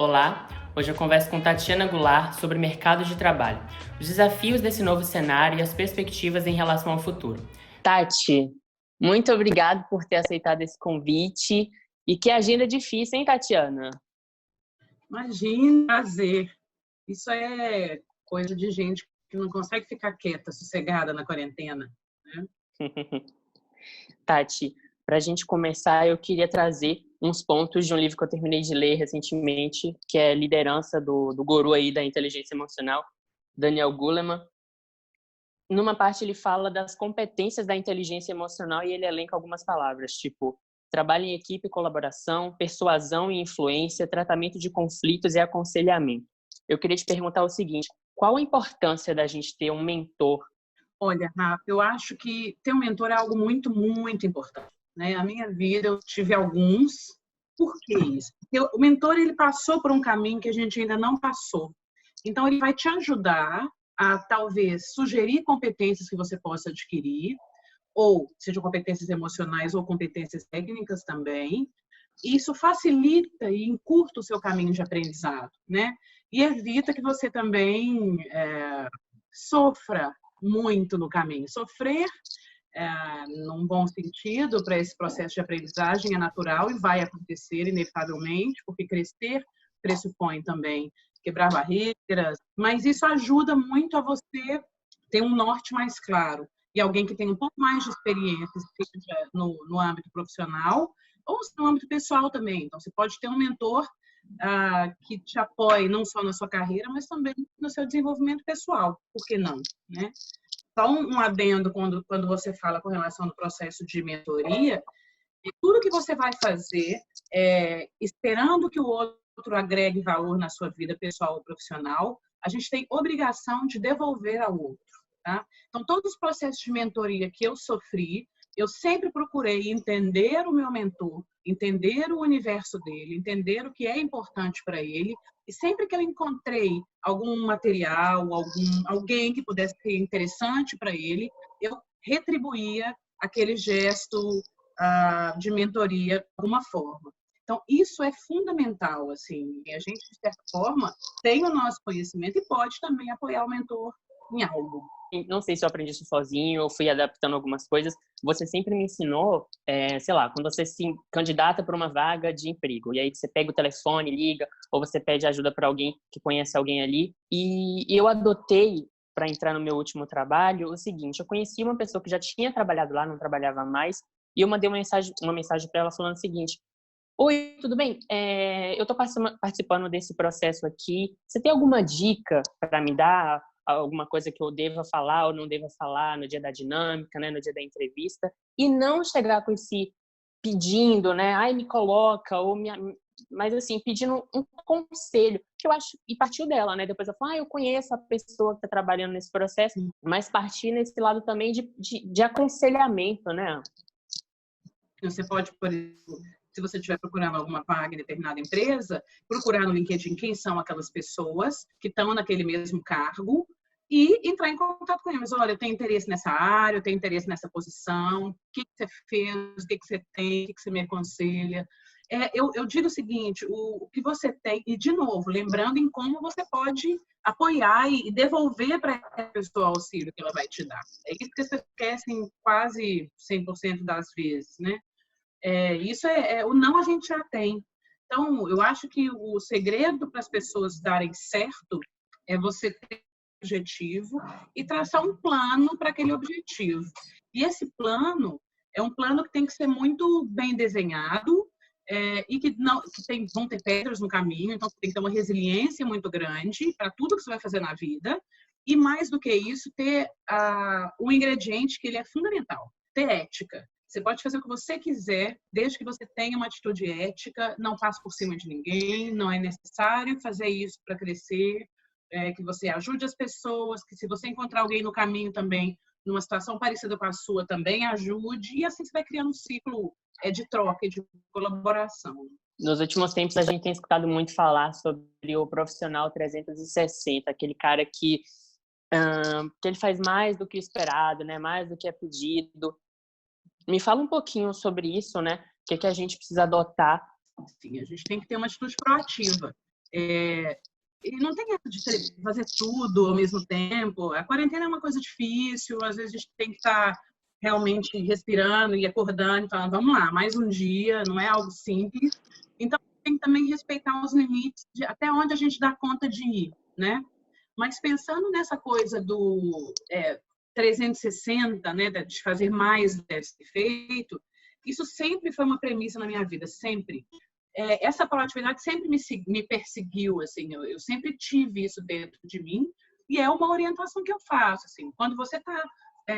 Olá, hoje eu converso com Tatiana Goulart sobre mercado de trabalho, os desafios desse novo cenário e as perspectivas em relação ao futuro. Tati, muito obrigado por ter aceitado esse convite. E que agenda difícil, hein, Tatiana? Imagina, prazer. Isso é coisa de gente que não consegue ficar quieta, sossegada na quarentena, né? Tati, para a gente começar, eu queria trazer uns pontos de um livro que eu terminei de ler recentemente, que é Liderança, do guru aí da inteligência emocional, Daniel Goleman. Numa parte ele fala das competências da inteligência emocional e ele elenca algumas palavras, tipo trabalho em equipe, colaboração, persuasão e influência, tratamento de conflitos e aconselhamento. Eu queria te perguntar o seguinte: qual a importância da gente ter um mentor? Olha, Rafa, eu acho que ter um mentor é algo muito, muito importante, né? A minha vida, eu tive alguns. Por que isso? Porque o mentor, ele passou por um caminho que a gente ainda não passou. Então, ele vai te ajudar a, talvez, sugerir competências que você possa adquirir, ou sejam competências emocionais ou competências técnicas também. Isso facilita e encurta o seu caminho de aprendizado, né? E evita que você também sofra muito no caminho. Sofrer, num bom sentido, para esse processo de aprendizagem é natural e vai acontecer inevitavelmente, porque crescer pressupõe também quebrar barreiras, mas isso ajuda muito a você ter um norte mais claro. E alguém que tem um pouco mais de experiência, seja no âmbito profissional ou no âmbito pessoal também. Então, você pode ter um mentor que te apoie não só na sua carreira, mas também no seu desenvolvimento pessoal. Por que não, né? Só um adendo quando você fala com relação ao processo de mentoria, tudo que você vai fazer esperando que o outro agregue valor na sua vida pessoal ou profissional, a gente tem obrigação de devolver ao outro. Tá? Então, todos os processos de mentoria que eu sofri, eu sempre procurei entender o meu mentor, entender o universo dele, entender o que é importante para ele. E sempre que eu encontrei algum material, alguém que pudesse ser interessante para ele, eu retribuía aquele gesto de mentoria de alguma forma. Então, isso é fundamental, assim. A gente, de certa forma, tem o nosso conhecimento e pode também apoiar o mentor em algo. Não sei se eu aprendi isso sozinho ou fui adaptando algumas coisas. Você sempre me ensinou, sei lá, quando você se candidata para uma vaga de emprego, e aí você pega o telefone, liga, ou você pede ajuda para alguém que conhece alguém ali. E eu adotei, para entrar no meu último trabalho, o seguinte: eu conheci uma pessoa que já tinha trabalhado lá, não trabalhava mais, e eu mandei uma mensagem para ela falando o seguinte: oi, tudo bem? Eu estou participando desse processo aqui. Você tem alguma dica para me dar? Alguma coisa que eu deva falar ou não deva falar no dia da dinâmica, né, no dia da entrevista? E não chegar com esse pedindo, né? Ai, me coloca, mas assim, pedindo um conselho, que eu acho, e partiu dela, né? Depois ela falou: eu conheço a pessoa que está trabalhando nesse processo, mas partir nesse lado também de aconselhamento, né? Você pode, por exemplo, se você estiver procurando alguma vaga em determinada empresa, procurar no LinkedIn quem são aquelas pessoas que estão naquele mesmo cargo e entrar em contato com eles. Olha, eu tenho interesse nessa área, eu tenho interesse nessa posição, o que você fez, o que você tem, o que você me aconselha. Eu digo o seguinte: o que você tem, e de novo, lembrando em como você pode apoiar e devolver para a pessoa o auxílio que ela vai te dar. É isso que vocês esquecem quase 100% das vezes, né? O não a gente já tem. Então, eu acho que o segredo para as pessoas darem certo é você ter um objetivo e traçar um plano para aquele objetivo. E esse plano é um plano que tem que ser muito bem desenhado e que vão ter pedras no caminho, então você tem que ter uma resiliência muito grande para tudo que você vai fazer na vida. E mais do que isso, ter um ingrediente que ele é fundamental, ter ética. Você pode fazer o que você quiser, desde que você tenha uma atitude ética, não passe por cima de ninguém, não é necessário fazer isso para crescer, que você ajude as pessoas, que se você encontrar alguém no caminho também, numa situação parecida com a sua, também ajude, e assim você vai criando um ciclo de troca e de colaboração. Nos últimos tempos, a gente tem escutado muito falar sobre o profissional 360, aquele cara que ele faz mais do que o esperado, né? Mais do que é pedido. Me fala um pouquinho sobre isso, né? O que a gente precisa adotar? Sim, a gente tem que ter uma atitude proativa. E não tem essa de fazer tudo ao mesmo tempo. A quarentena é uma coisa difícil, às vezes a gente tem que estar realmente respirando e acordando e falando, vamos lá, mais um dia, não é algo simples. Então, tem que também respeitar os limites de até onde a gente dá conta de ir, né? Mas pensando nessa coisa do 360, né, de fazer mais deve ser feito, isso sempre foi uma premissa na minha vida, sempre. Essa proatividade sempre me perseguiu, assim, eu sempre tive isso dentro de mim e é uma orientação que eu faço, assim, quando você está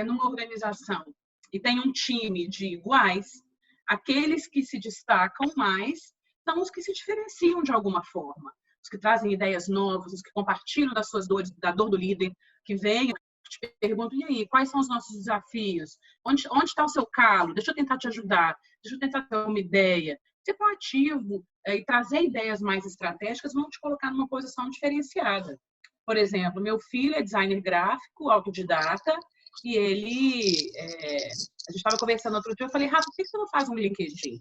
numa organização e tem um time de iguais, aqueles que se destacam mais são os que se diferenciam de alguma forma, os que trazem ideias novas, os que compartilham das suas dores, da dor do líder, que vem, te perguntam, e aí, quais são os nossos desafios? Onde está o seu calo? Deixa eu tentar te ajudar, deixa eu tentar ter uma ideia. Ser proativo e trazer ideias mais estratégicas vão te colocar numa posição diferenciada. Por exemplo, meu filho é designer gráfico, autodidata, e ele... a gente estava conversando outro dia, eu falei, Rafa, por que você não faz um LinkedIn?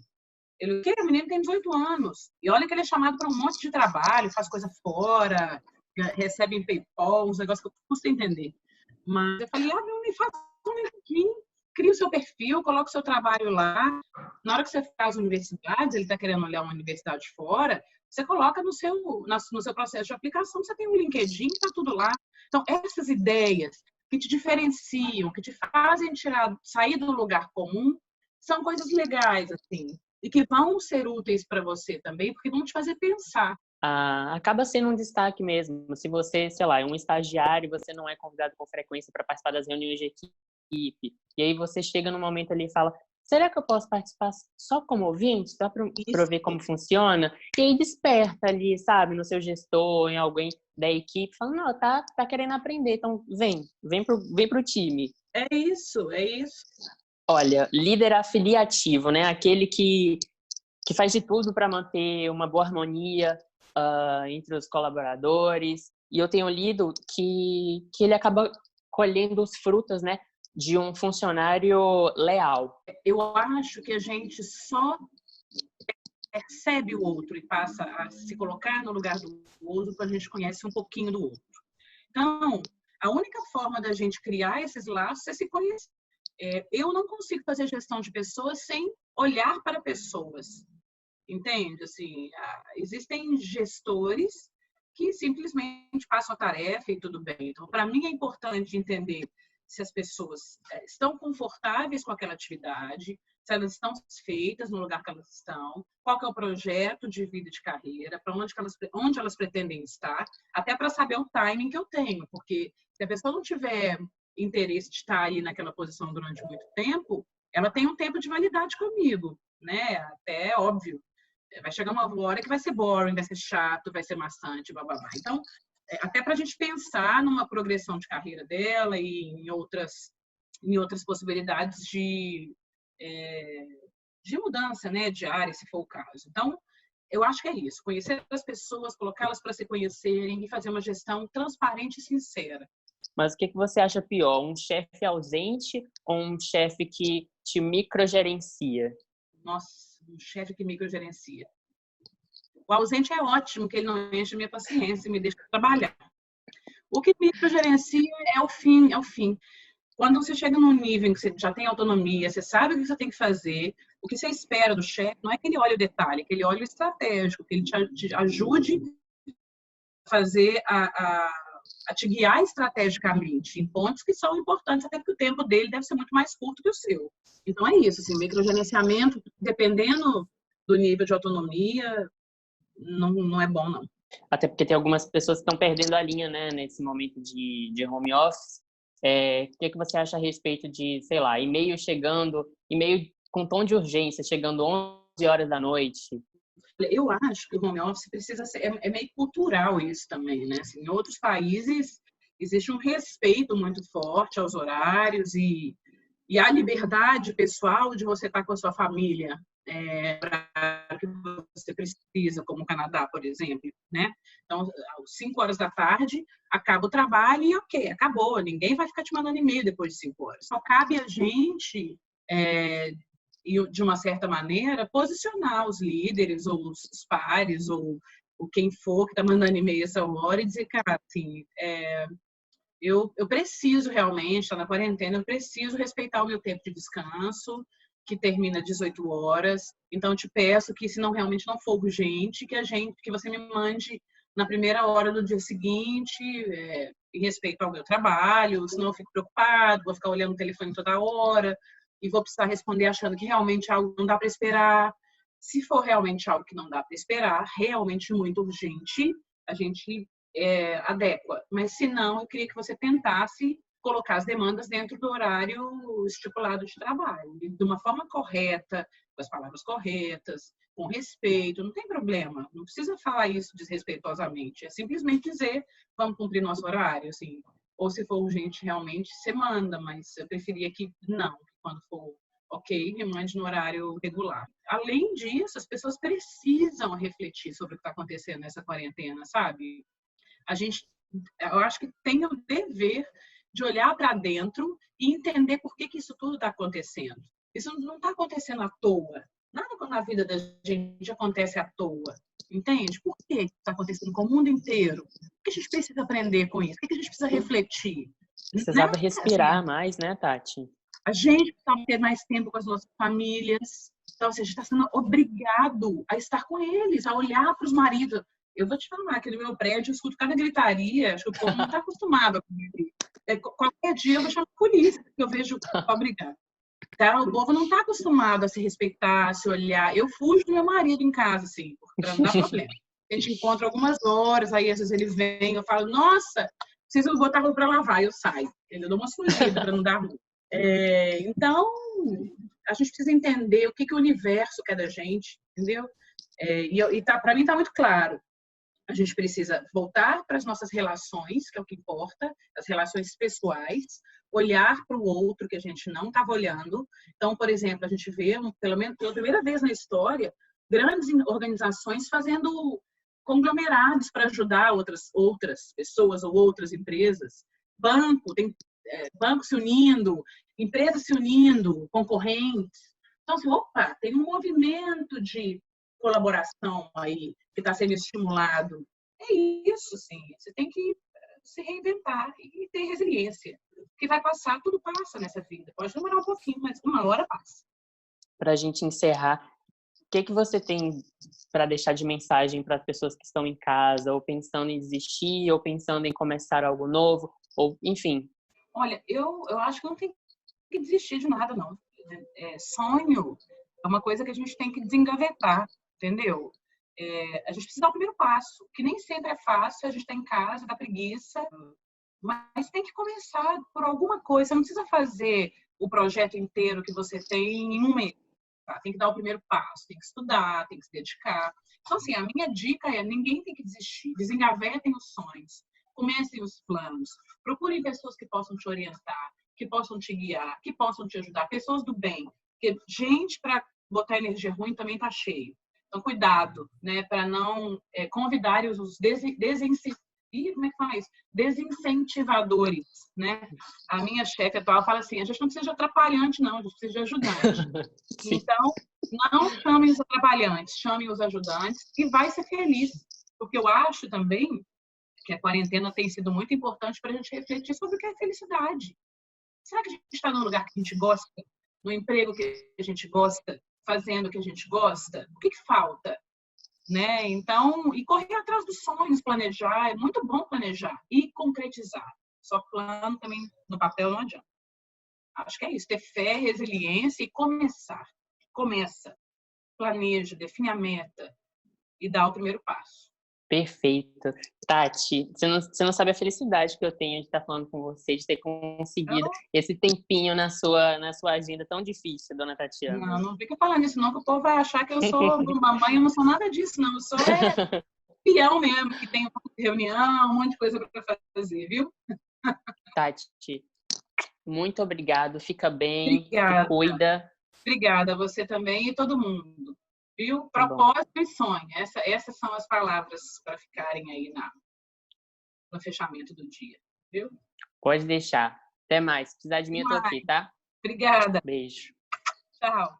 Ele, o quê? O menino tem 18 anos. E olha que ele é chamado para um monte de trabalho, faz coisa fora, recebe em PayPal, uns negócios que eu custa entender. Mas eu falei, me faz um LinkedIn, cria o seu perfil, coloca o seu trabalho lá. Na hora que você faz universidades, ele está querendo olhar uma universidade fora, você coloca no seu processo de aplicação, você tem um LinkedIn, está tudo lá. Então, essas ideias que te diferenciam, que te fazem sair do lugar comum, são coisas legais, assim, e que vão ser úteis para você também, porque vão te fazer pensar. Acaba sendo um destaque mesmo. Se você, sei lá, é um estagiário, você não é convidado com frequência para participar das reuniões de equipe, e aí você chega num momento ali e fala, será que eu posso participar só como ouvinte, só para ver como funciona? E aí desperta ali, sabe, no seu gestor, em alguém da equipe, falando, não, tá querendo aprender, então vem pro time. É isso. Olha, líder afiliativo, né? Aquele que faz de tudo para manter uma boa harmonia entre os colaboradores. E eu tenho lido que ele acaba colhendo os frutos, né, de um funcionário leal. Eu acho que a gente só percebe o outro e passa a se colocar no lugar do outro quando a gente conhece um pouquinho do outro. Então, a única forma da gente criar esses laços é se conhecer. Eu não consigo fazer gestão de pessoas sem olhar para pessoas. Entende? Assim, existem gestores que simplesmente passam a tarefa e tudo bem. Então, para mim é importante entender se as pessoas estão confortáveis com aquela atividade, se elas estão satisfeitas no lugar que elas estão, qual que é o projeto de vida e de carreira, para onde elas pretendem estar, até para saber o timing que eu tenho, porque se a pessoa não tiver interesse de estar aí naquela posição durante muito tempo, ela tem um tempo de validade comigo, né? Até óbvio. Vai chegar uma hora que vai ser boring, vai ser chato, vai ser maçante, bababá. Então, até para a gente pensar numa progressão de carreira dela e em outras possibilidades de mudança, né, de área, se for o caso. Então, eu acho que é isso. Conhecer as pessoas, colocá-las para se conhecerem e fazer uma gestão transparente e sincera. Mas o que você acha pior? Um chefe ausente ou um chefe que te microgerencia? Nossa, um chefe que microgerencia. O ausente é ótimo, que ele não enche minha paciência e me deixa trabalhar. O que microgerencia é o fim. Quando você chega num nível em que você já tem autonomia, você sabe o que você tem que fazer, o que você espera do chefe, não é que ele olhe o detalhe, que ele olhe o estratégico, que ele te ajude a fazer a te guiar estrategicamente em pontos que são importantes, até porque o tempo dele deve ser muito mais curto que o seu. Então é isso, assim, microgerenciamento, dependendo do nível de autonomia, não é bom, não. Até porque tem algumas pessoas que estão perdendo a linha, né, nesse momento de home office. O que você acha a respeito de, sei lá, e-mail com tom de urgência, chegando 11 horas da noite? Eu acho que o home office precisa ser, é meio cultural isso também, né? Assim, em outros países existe um respeito muito forte aos horários e a liberdade pessoal de você estar com a sua família para o que você precisa, como o Canadá, por exemplo, né? Então, às 5 horas da tarde, acaba o trabalho e ok, acabou. Ninguém vai ficar te mandando e-mail depois de 5 horas. Só cabe a gente e de uma certa maneira posicionar os líderes ou os pares ou quem for que está mandando e-mail essa hora e dizer, cara, assim, eu preciso realmente, estar na quarentena, eu preciso respeitar o meu tempo de descanso, que termina às 18 horas. Então, eu te peço que, se não realmente não for urgente, que você me mande na primeira hora do dia seguinte, em respeito ao meu trabalho, senão eu fico preocupado, vou ficar olhando o telefone toda hora e vou precisar responder achando que realmente algo não dá para esperar. Se for realmente algo que não dá para esperar, realmente muito urgente, a gente adequa. Mas, se não, eu queria que você tentasse colocar as demandas dentro do horário estipulado de trabalho, de uma forma correta, com as palavras corretas, com respeito, não tem problema. Não precisa falar isso desrespeitosamente. É simplesmente dizer, vamos cumprir nosso horário, assim. Ou, se for urgente, realmente, você manda, mas eu preferia que não, quando for ok, me mande no horário regular. Além disso, as pessoas precisam refletir sobre o que está acontecendo nessa quarentena, sabe? Eu acho que tem o dever de olhar para dentro e entender por que isso tudo está acontecendo. Isso não está acontecendo à toa. Nada na vida da gente acontece à toa. Entende? Por que está acontecendo com o mundo inteiro? O que a gente precisa aprender com isso? O que a gente precisa refletir? Precisava respirar mais, né, Tati? A gente precisa ter mais tempo com as nossas famílias. Então, assim, a gente está sendo obrigado a estar com eles, a olhar para os maridos. Eu vou te falar que no meu prédio eu escuto cada gritaria, acho que o povo não está acostumado a comigo. Qualquer dia eu vou chamar a polícia, porque eu vejo obrigado. Então, o povo não está acostumado a se respeitar, a se olhar. Eu fujo do meu marido em casa, assim, para não dar problema. A gente encontra algumas horas, aí às vezes ele vem, eu falo, nossa, preciso botar roupa para lavar, eu saio. Eu dou uma fugida para não dar ruim. Então, a gente precisa entender o que o universo quer da gente, entendeu? Para mim está muito claro. A gente precisa voltar para as nossas relações, que é o que importa, as relações pessoais, olhar para o outro que a gente não estava olhando. Então, por exemplo, a gente vê, pelo menos pela primeira vez na história, grandes organizações fazendo conglomerados para ajudar outras pessoas ou outras empresas. Banco se unindo, empresas se unindo, concorrentes. Então, assim, opa, tem um movimento de colaboração aí que está sendo estimulado. É isso, sim. Você tem que se reinventar e ter resiliência. O que vai passar, tudo passa nessa vida. Pode demorar um pouquinho, mas uma hora passa. Para a gente encerrar, o que você tem para deixar de mensagem para as pessoas que estão em casa, ou pensando em desistir, ou pensando em começar algo novo, ou enfim? Olha, eu acho que não tem que desistir de nada, não. Sonho é uma coisa que a gente tem que desengavetar, entendeu? A gente precisa dar o primeiro passo, que nem sempre é fácil, a gente está em casa, dá preguiça, mas tem que começar por alguma coisa. Você não precisa fazer o projeto inteiro que você tem em um mês. Tá? Tem que dar o primeiro passo, tem que estudar, tem que se dedicar. Então, assim, a minha dica é: ninguém tem que desistir. Desengavetem os sonhos, comecem os planos, procurem pessoas que possam te orientar, que possam te guiar, que possam te ajudar, pessoas do bem. Porque gente para botar energia ruim também tá cheio. Então, cuidado, né, para não convidar os como é que fala isso? Desincentivadores, né? A minha chefe atual fala assim: a gente não precisa de atrapalhante, não, a gente precisa de ajudante. Então, não chamem os atrapalhantes, chamem os ajudantes e vai ser feliz. Porque eu acho também que a quarentena tem sido muito importante para a gente refletir sobre o que é felicidade. Será que a gente está num lugar que a gente gosta? No emprego que a gente gosta? Fazendo o que a gente gosta? O que falta? Né? Então, e correr atrás dos sonhos, planejar, é muito bom planejar e concretizar. Só plano também no papel não adianta. Acho que é isso, ter fé, resiliência e começar. Começa, planeja, define a meta e dá o primeiro passo. Perfeito. Tati, você não sabe a felicidade que eu tenho de estar falando com você, de ter conseguido esse tempinho na sua agenda tão difícil, dona Tatiana. Não fica falando isso não, que o povo vai achar que eu sou mamãe, eu não sou nada disso, não. Eu sou peão mesmo, que tem reunião, um monte de coisa para fazer, viu? Tati, muito obrigado. Fica bem, Obrigada. cuida. Obrigada, você também e todo mundo. Viu? Tá propósito e sonho. Essas são as palavras para ficarem aí no fechamento do dia. Viu? Pode deixar. Até mais. Se precisar de mim, eu tô aqui, tá? Obrigada. Beijo. Tchau.